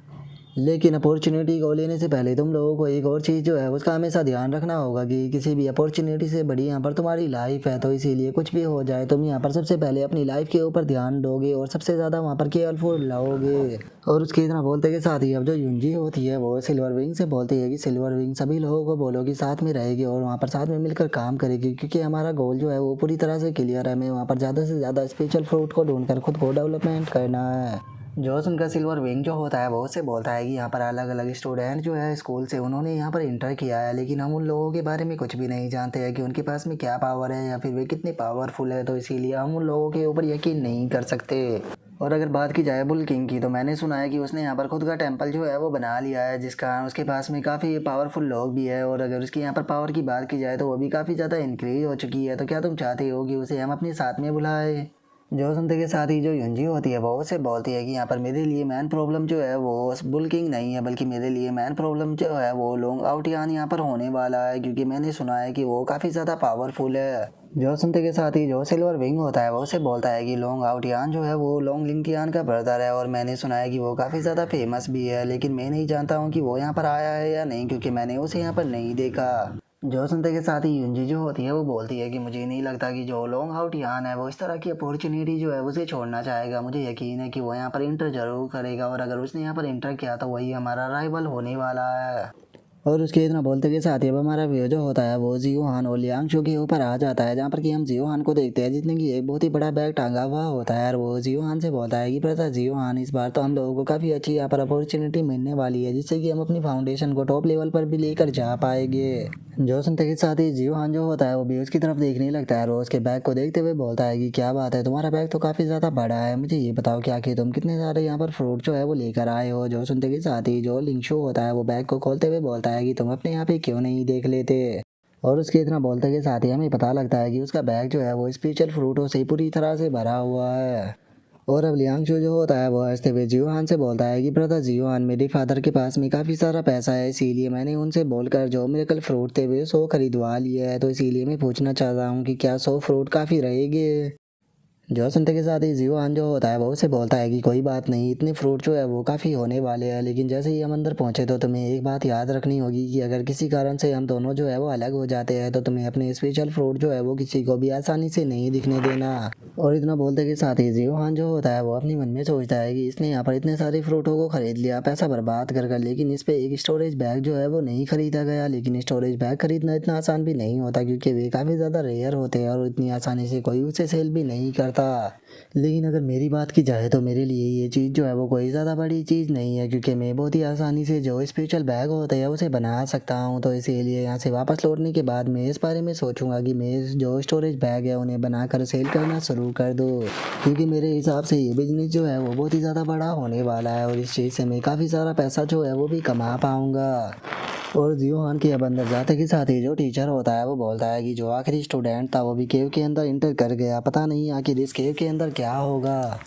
लेकिन अपॉर्चुनिटी को लेने से पहले तुम लोगों को एक और चीज़ जो है उसका हमेशा ध्यान रखना होगा कि किसी भी अपॉर्चुनिटी से बड़ी यहाँ पर तुम्हारी लाइफ है, तो इसीलिए कुछ भी हो जाए तुम यहाँ पर सबसे पहले अपनी लाइफ के ऊपर ध्यान दोगे और सबसे ज़्यादा वहाँ पर केयरफुल रहोगे। और उसके इतना बोलते के साथ ही अब जो युंजी होती है वो सिल्वर विंग से बोलती है कि सिल्वर विंग सभी लोगों को बोलो कि साथ में रहेगी और वहाँ पर साथ में मिलकर काम करेगी, क्योंकि हमारा गोल जो है वो पूरी तरह से क्लियर है। हमें वहाँ पर ज़्यादा से ज़्यादा स्पेशल फ्रूट को ढूंढकर खुद को डेवलपमेंट करना है। जो उनका सिल्वर विंग जो होता है वो उससे बोलता है कि यहाँ पर अलग अलग स्टूडेंट जो है स्कूल से उन्होंने यहाँ पर इंटर किया है, लेकिन हम उन लोगों के बारे में कुछ भी नहीं जानते हैं कि उनके पास में क्या पावर है या फिर वे कितने पावरफुल है, तो इसीलिए हम उन लोगों के ऊपर यकीन नहीं कर सकते। और अगर बात की जाए बुल किंग की तो मैंने सुना है कि उसने यहाँ पर खुद का टेम्पल जो है वो बना लिया है, जिसका उसके पास में काफ़ी पावरफुल लोग भी है और अगर उसकी यहाँ पर पावर की बात की जाए तो वो भी काफ़ी ज़्यादा इंक्रीज हो चुकी है। तो क्या तुम चाहते हो कि उसे हम अपने साथ में बुलाए? जो सुनते के साथ ही जो युंजी होती है वो उसे बोलती है कि यहाँ पर मेरे लिए मैन प्रॉब्लम जो है वो बुल किंग नहीं है, बल्कि मेरे लिए मैन प्रॉब्लम जो है वो लोंग आउट यान यहाँ पर होने वाला है, क्योंकि मैंने सुना है कि वो काफ़ी ज़्यादा पावरफुल है। जो सुनते के साथ ही जो सिल्वर विंग होता है वो उसे बोलता है कि लोंग आउट यान जो है वो लोंग लिंगटियान का ब्रदर है और मैंने सुना है कि वो काफ़ी ज़्यादा फेमस भी है, लेकिन मैं नहीं जानता हूँ कि वो यहाँ पर आया है या नहीं, क्योंकि मैंने उसे यहाँ पर नहीं देखा। जो सुनते के साथ ही युंजी जो होती है वो बोलती है कि मुझे नहीं लगता कि जो लोंग आउट यान है वो इस तरह की अपॉर्चुनिटी जो है उसे छोड़ना चाहेगा। मुझे यकीन है कि वो यहाँ पर इंटर जरूर करेगा और अगर उसने यहाँ पर इंटर किया तो वही हमारा राइवल होने वाला है। और उसके इतना बोलते के साथ ही अब हमारा व्यू जो होता है वो जियो हान और लियांग शो के ऊपर आ जाता है, जहाँ पर कि हम जियो हान को देखते हैं जिसने कि एक बहुत ही बड़ा बैग टांगा हुआ होता है और वो जियो हान से बोलता है कि पता जियो हान इस बार तो हम लोगों को काफ़ी अच्छी यहाँ पर अपॉर्चुनिटी मिलने वाली है, जिससे कि हम अपनी फाउंडेशन को टॉप लेवल पर भी लेकर जा पाएंगे। जो सुनते के साथ ही जियो हान जो होता है वो भी उसकी तरफ देखने लगता है और उसके बैग को देखते हुए बोलता है कि क्या बात है, तुम्हारा बैग तो काफ़ी ज़्यादा बड़ा है, मुझे ये बताओ क्या कि तुम कितने सारे यहाँ पर फ्रूट जो है वो लेकर आए हो। जो सुनते के साथ ही जो लिंग शो होता है वो बैग को खोलते हुए बोलता है कि तुम अपने यहाँ पे क्यों नहीं देख लेते। और उसके इतना बोलते के साथ ही हमें पता लगता है कि उसका बैग जो है वो स्पेशल फ्रूटों से पूरी तरह से भरा हुआ है। और अब लियांगशो जो होता है वो हंसते हुए जियोहान से बोलता है कि ब्रदर जियोहान, मेरे फादर के पास में काफ़ी सारा पैसा है, इसीलिए मैंने उनसे बोलकर जो मेरे कल फ्रूट थे वे 100 खरीदवा लिए है, तो इसीलिए मैं पूछना चाहता हूँ कि क्या 100 फ्रूट काफ़ी रहेंगे। जो सुनते के साथ ही जियोहान जो होता है वो उसे बोलता है कि कोई बात नहीं, इतने फ्रूट जो है वो काफ़ी होने वाले हैं, लेकिन जैसे ही हम अंदर पहुंचे तो तुम्हें एक बात याद रखनी होगी कि अगर किसी कारण से हम दोनों जो है वो अलग हो जाते हैं तो तुम्हें अपने स्पेशल फ्रूट जो है वो किसी को भी आसानी से नहीं दिखने देना। और इतना बोलते के साथ ही जियोहान जो होता है वो अपने मन में सोचता है कि इसने यहाँ पर इतने सारे फ्रूटों को खरीद लिया पैसा बर्बाद कर, लेकिन इस पर एक स्टोरेज बैग जो है वो नहीं खरीदा गया। लेकिन स्टोरेज बैग खरीदना इतना आसान भी नहीं होता, क्योंकि वे काफ़ी ज़्यादा रेयर होते हैं और इतनी आसानी से कोई उसे सेल भी नहीं करता। था। लेकिन अगर मेरी बात की जाए तो मेरे लिए ये चीज़ जो है वो कोई ज़्यादा बड़ी चीज़ नहीं है, क्योंकि मैं बहुत ही आसानी से जो स्पिरिचुअल बैग होता है उसे बना सकता हूँ। तो इसीलिए यहाँ से वापस लौटने के बाद मैं इस बारे में सोचूंगा कि मैं जो स्टोरेज बैग है उन्हें बनाकर सेल करना शुरू कर दूँ, क्योंकि मेरे हिसाब से ये बिजनेस जो है वो बहुत ही ज़्यादा बड़ा होने वाला है और इस चीज़ से मैं काफ़ी सारा पैसा जो है वो भी कमा पाऊँगा। और जियोहान के अब अंदर जाते के साथ ही जो टीचर होता है वो बोलता है कि जो आखिरी स्टूडेंट था वो भी केव के अंदर इंटर कर गया, पता नहीं आखिर इस केव के अंदर क्या होगा।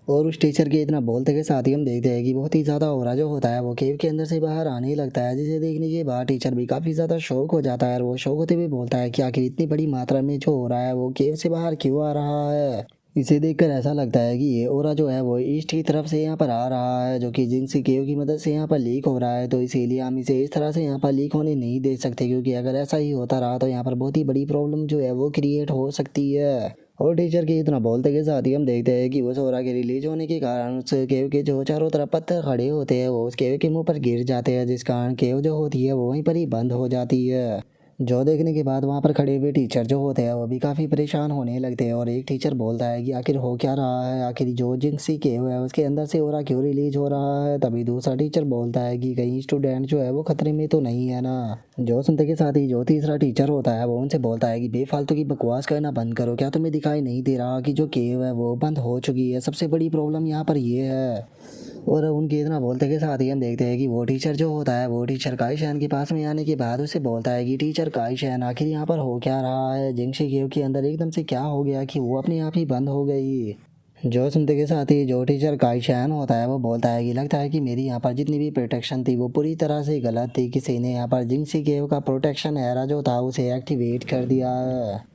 और उस टीचर के इतना बोलते के साथ ही हम देखते हैं कि बहुत ही ज़्यादा ओवरा जो होता है वो केव के अंदर से बाहर आने लगता है, जिसे देखने के बाद टीचर भी काफ़ी ज़्यादा शौक हो जाता है और वो शौक होते हुए बोलता है कि आखिर इतनी बड़ी मात्रा में जो हो रहा है वो केव से बाहर क्यों आ रहा है। इसे देखकर ऐसा लगता है कि ये ओरा जो है वो ईस्ट की तरफ से यहाँ पर आ रहा है, जो कि जिनसी केव की मदद से यहाँ पर लीक हो रहा है। तो इसीलिए हम इसे इस तरह से यहाँ पर लीक होने नहीं दे सकते, क्योंकि अगर ऐसा ही होता रहा तो यहाँ पर बहुत ही बड़ी प्रॉब्लम जो है वो क्रिएट हो सकती है। और टीचर के इतना बोलते के साथ ही हम देखते हैं कि उस ओरा के रिलीज होने के कारण उस केव के जो चारों तरफ पत्थर खड़े होते हैं वो उस केव के मुंह पर गिर जाते हैं, जिस कारण केव जो होती है वो वहीं पर ही बंद हो जाती है। जो देखने के बाद वहाँ पर खड़े हुए टीचर जो होते हैं वो भी काफ़ी परेशान होने लगते हैं और एक टीचर बोलता है कि आखिर हो क्या रहा है, आखिर जो जिंक्सी केव है उसके अंदर से ओरा क्यों रिलीज हो रहा है। तभी दूसरा टीचर बोलता है कि कहीं स्टूडेंट जो है वो खतरे में तो नहीं है ना। जो सुनते के साथ ही जो तीसरा टीचर होता है वो उनसे बोलता है कि बेफालतू की बकवास करना बंद करो, क्या तुम्हें दिखाई नहीं दे रहा कि जो केव है वो बंद हो चुकी है, सबसे बड़ी प्रॉब्लम यहाँ पर ये है। और उनके इतना बोलते के साथ ही हम देखते हैं कि वो टीचर जो होता है वो टीचर काईशैन के पास में आने के बाद उसे बोलता है कि टीचर काईशैन आखिर यहाँ पर हो क्या रहा है, जिंक्सी केव के अंदर एकदम से क्या हो गया कि वो अपने आप ही बंद हो गई। जो सुनते के साथ ही जो टीचर काईशैन होता है वो बोलता है कि लगता है कि मेरी यहाँ पर जितनी भी प्रोटेक्शन थी वो पूरी तरह से गलत थी, किसी ने यहाँ पर जिंक्सी केव का प्रोटेक्शन एरा जो था उसे एक्टिवेट कर दिया है।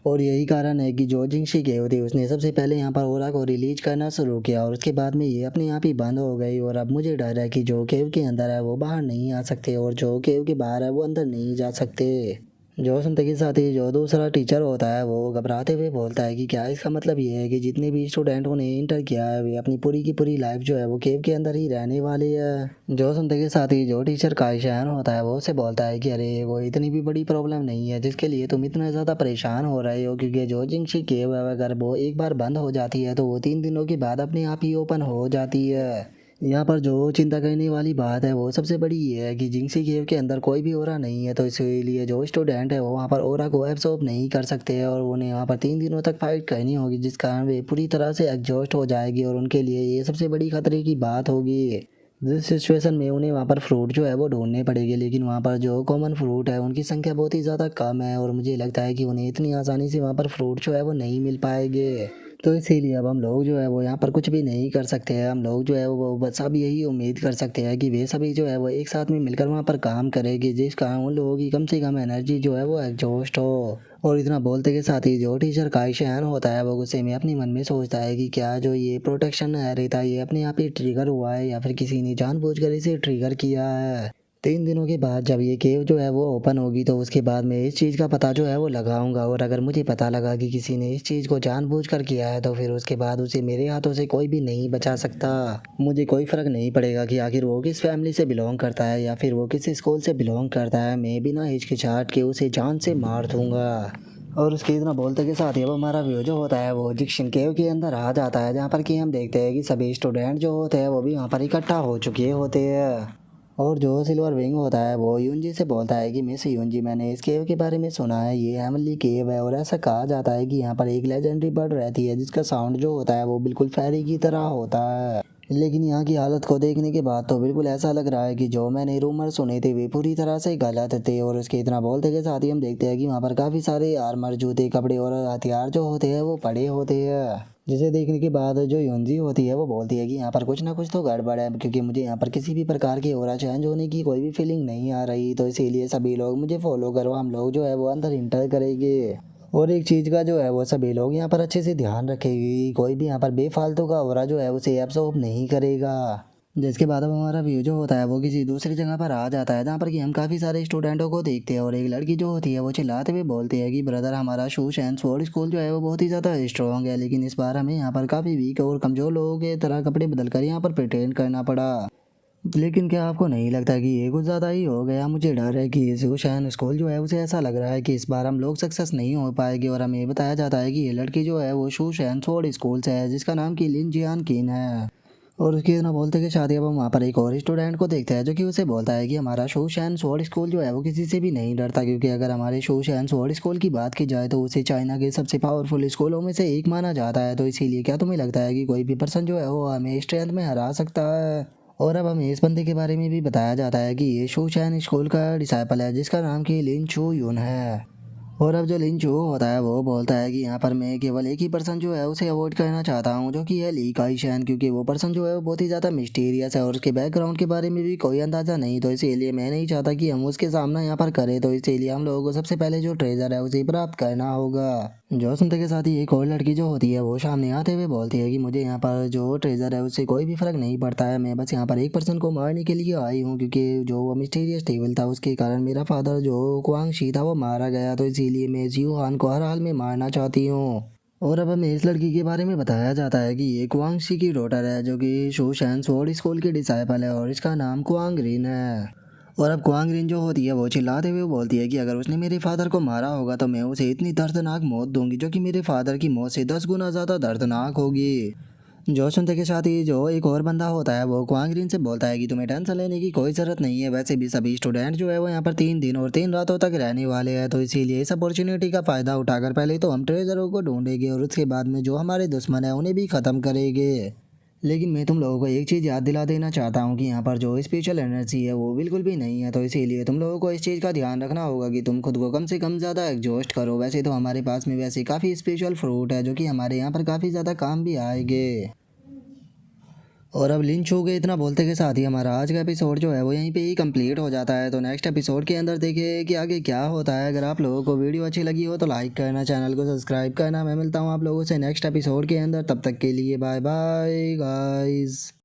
और यही कारण है कि जो जिंक्सी केव थी उसने सबसे पहले यहाँ पर ओरा को रिलीज करना शुरू किया और उसके बाद में ये अपने आप ही बंद हो गई। और अब मुझे डर है कि जो केव के अंदर है वो बाहर नहीं आ सकते और जो केव के बाहर है वो अंदर नहीं जा सकते। जो सुनते के साथ ही जो दूसरा टीचर होता है वो घबराते हुए बोलता है कि क्या इसका मतलब ये है कि जितने भी स्टूडेंटों ने इंटर किया है वे अपनी पूरी की पूरी लाइफ जो है वो केव के अंदर ही रहने वाली है। जो सुनते के साथ ही जो टीचर काईशैन होता है वो उसे बोलता है कि अरे वो इतनी भी बड़ी प्रॉब्लम नहीं है जिसके लिए तुम इतना ज़्यादा परेशान हो रहे हो, क्योंकि जो जिंक्सी केव है अगर वो एक बार बंद हो जाती है तो वो 3 दिनों के बाद अपने आप ही ओपन हो जाती है। यहाँ पर जो चिंता करने वाली बात है वो सबसे बड़ी ये है कि जिंक्सी केव के अंदर कोई भी ओरा नहीं है, तो इसीलिए जो स्टूडेंट है वो वहाँ पर ओरा को एब्सॉर्ब नहीं कर सकते और उन्हें वहाँ पर 3 दिनों तक फाइट करनी होगी, जिस कारण वे पूरी तरह से एग्जॉस्ट हो जाएगी और उनके लिए ये सबसे बड़ी खतरे की बात होगी। जिस सिचुएशन में उन्हें वहाँ पर फ्रूट जो है वो ढूंढने पड़ेगी, लेकिन वहाँ पर जो कॉमन फ्रूट है उनकी संख्या बहुत ही ज़्यादा कम है और मुझे लगता है कि उन्हें इतनी आसानी से वहाँ पर फ्रूट जो है वो नहीं मिल पाएंगे। तो इसीलिए अब हम लोग जो है वो यहाँ पर कुछ भी नहीं कर सकते हैं। हम लोग जो है वो बस अब यही उम्मीद कर सकते हैं कि वे सभी जो है वो एक साथ में मिलकर वहाँ पर काम करेंगे, जिस कारण उन लोगों की कम से कम एनर्जी जो है वो एग्जॉस्ट हो। और इतना बोलते के साथ ही जो टीचर काईशैन होता है वो गुस्से में अपने मन में सोचता है कि क्या जो ये प्रोटेक्शन है रहता ये अपने आप ही ट्रिगर हुआ है या फिर किसी ने जानबूझकर इसे ट्रिगर किया है। 3 दिनों के बाद जब ये केव जो है वो ओपन होगी तो उसके बाद मैं इस चीज़ का पता जो है वो लगाऊंगा और अगर मुझे पता लगा कि किसी ने इस चीज़ को जानबूझकर किया है तो फिर उसके बाद उसे मेरे हाथों से कोई भी नहीं बचा सकता। मुझे कोई फ़र्क नहीं पड़ेगा कि आखिर वो किस फैमिली से बिलोंग करता है या फिर वो किस स्कूल से बिलोंग करता है, मैं बिना हिचकिचाहट के उसे जान से मार दूंगा। और उसके इतना बोलते के साथ ही अब हमारा व्यू जो होता है वो जिक्शन केव के अंदर आ जाता है, जहाँ पर कि हम देखते हैं कि सभी स्टूडेंट जो होते हैं वो भी वहाँ पर इकट्ठा हो चुके होते हैं। और जो सिल्वर विंग होता है वो यूनजी से बोलता है कि मिस यूनजी, मैंने इस केव के बारे में सुना है, ये हेवनली केव है और ऐसा कहा जाता है कि यहाँ पर एक लेजेंडरी बर्ड रहती है जिसका साउंड जो होता है वो बिल्कुल फेरी की तरह होता है। लेकिन यहाँ की हालत को देखने के बाद तो बिल्कुल ऐसा लग रहा है कि जो मैंने रूमर सुने थे वे पूरी तरह से गलत थे। और उसके इतना बोलते के साथ ही हम देखते हैं कि वहाँ पर काफ़ी सारे आर्मर, जूते, कपड़े और हथियार जो होते हैं वो पड़े होते हैं, जिसे देखने के बाद जो युंजी होती है वो बोलती है कि यहाँ पर कुछ ना कुछ तो गड़बड़ है, क्योंकि मुझे यहाँ पर किसी भी प्रकार की ओरा चेंज होने की कोई भी फीलिंग नहीं आ रही। तो इसीलिए सभी लोग मुझे फॉलो करो, हम लोग जो है वो अंदर इंटर करेंगे। और एक चीज़ का जो है वो सभी लोग यहाँ पर अच्छे से ध्यान रखेगी, कोई भी यहाँ पर बेफालतू का ओरा जो है उसे एब्सॉर्ब नहीं करेगा। जिसके बाद अब हमारा व्यू जो होता है वो किसी दूसरी जगह पर आ जाता है, जहाँ पर कि हम काफ़ी सारे स्टूडेंटों को देखते हैं और एक लड़की जो होती है वो चिल्लाते हुए बोलती है कि ब्रदर, हमारा शूश एंड स्वॉर्ड स्कूल जो है वो बहुत ही ज़्यादा स्ट्रॉन्ग है, लेकिन इस बार हमें यहाँ पर काफ़ी वीक और कमज़ोर लोगों के तरह कपड़े बदल कर यहाँ पर प्रिटेंड करना पड़ा। लेकिन क्या आपको नहीं लगता कि ये कुछ ज़्यादा ही हो गया? मुझे डर है कि शोशान स्कूल जो है उसे ऐसा लग रहा है कि इस बार हम लोग सक्सेस नहीं हो पाएंगे। और हमें बताया जाता है कि ये लड़की जो है वो शोशान स्वॉर्ड स्कूल से है, जिसका नाम कि लिन जियान किन है। और उसके इतना बोलते कि शादी अब हम वहाँ पर एक और स्टूडेंट को देखते हैं जो कि उसे बोलता है कि हमारा शोशान स्वॉर्ड स्कूल जो है वो किसी से भी नहीं डरता, क्योंकि अगर हमारे शोशान स्वॉर्ड स्कूल की बात की जाए तो उसे चाइना के सबसे पावरफुल स्कूलों में से एक माना जाता है। तो इसीलिए क्या तुम्हें लगता है कि कोई भी पर्सन जो है वो हमें स्ट्रेंथ में हरा सकता है? और अब हमें इस बंदे के बारे में भी बताया जाता है कि ये शोशान स्कूल का डिसाइपल है, जिसका नाम कि लिन चो यून है। और अब जो लिन चो होता है वो बोलता है कि यहाँ पर मैं केवल एक ही पर्सन जो है उसे अवॉइड करना चाहता हूँ, जो कि है ली काई शैन, क्योंकि वो पर्सन जो है वो बहुत ही ज़्यादा मिस्टीरियस है और उसके बैकग्राउंड के बारे में भी कोई अंदाज़ा नहीं। तो इसीलिए मैं नहीं चाहता कि हम उसके सामना यहाँ पर करें। तो इसीलिए हम लोगों को सबसे पहले जो ट्रेजर है उसे प्राप्त करना होगा। जो सुनते के साथ ही एक और लड़की जो होती है वो सामने आते हुए बोलती है कि मुझे यहाँ पर जो ट्रेजर है उससे कोई भी फर्क नहीं पड़ता है, मैं बस यहाँ पर एक पर्सन को मारने के लिए आई हूँ, क्योंकि जो वो मिस्टीरियस टेबल था उसके कारण मेरा फादर जो क्वांग शी था वो मारा गया। तो इसीलिए मैं जियो हान को हर हाल में मारना चाहती हूँ। और अब हमें इस लड़की के बारे में बताया जाता है कि ये क्वांग शी की डॉटर है, जो कि शो शैन स्वॉर्ड स्कूल की डिसाइपल है और इसका नाम क्वांग रिन है। और अब क्वांग रिन जो होती है वो चिल्लाते हुए बोलती है कि अगर उसने मेरे फादर को मारा होगा तो मैं उसे इतनी दर्दनाक मौत दूंगी जो कि मेरे फादर की मौत से 10 गुना ज़्यादा दर्दनाक होगी। जो सुनते के साथ ही जो एक और बंदा होता है वो क्वांग रिन से बोलता है कि तुम्हें टेंशन लेने की कोई ज़रूरत नहीं है, वैसे भी सभी स्टूडेंट जो है वो यहाँ पर 3 दिन और 3 रातों तक रहने वाले हैं। तो इसीलिए इस अपॉर्चुनिटी का फ़ायदा उठाकर पहले तो हम ट्रेजरों को ढूंढेंगे और उसके बाद में जो हमारे दुश्मन है उन्हें भी ख़त्म करेंगे। लेकिन मैं तुम लोगों को एक चीज़ याद दिला देना चाहता हूँ कि यहाँ पर जो स्पिरिचुअल एनर्जी है वो बिल्कुल भी नहीं है। तो इसीलिए तुम लोगों को इस चीज़ का ध्यान रखना होगा कि तुम खुद को कम से कम ज़्यादा एग्जॉस्ट करो। वैसे तो हमारे पास में वैसे काफ़ी स्पिरिचुअल फ्रूट है जो कि हमारे यहाँ पर काफ़ी ज़्यादा काम भी आएंगे। और अब लिंच हो गए इतना बोलते के साथ ही हमारा आज का एपिसोड जो है वो यहीं पे ही कंप्लीट हो जाता है। तो नेक्स्ट एपिसोड के अंदर देखिए कि आगे क्या होता है। अगर आप लोगों को वीडियो अच्छी लगी हो तो लाइक करना, चैनल को सब्सक्राइब करना। मैं मिलता हूँ आप लोगों से नेक्स्ट एपिसोड के अंदर, तब तक के लिए बाय बाय गाइस।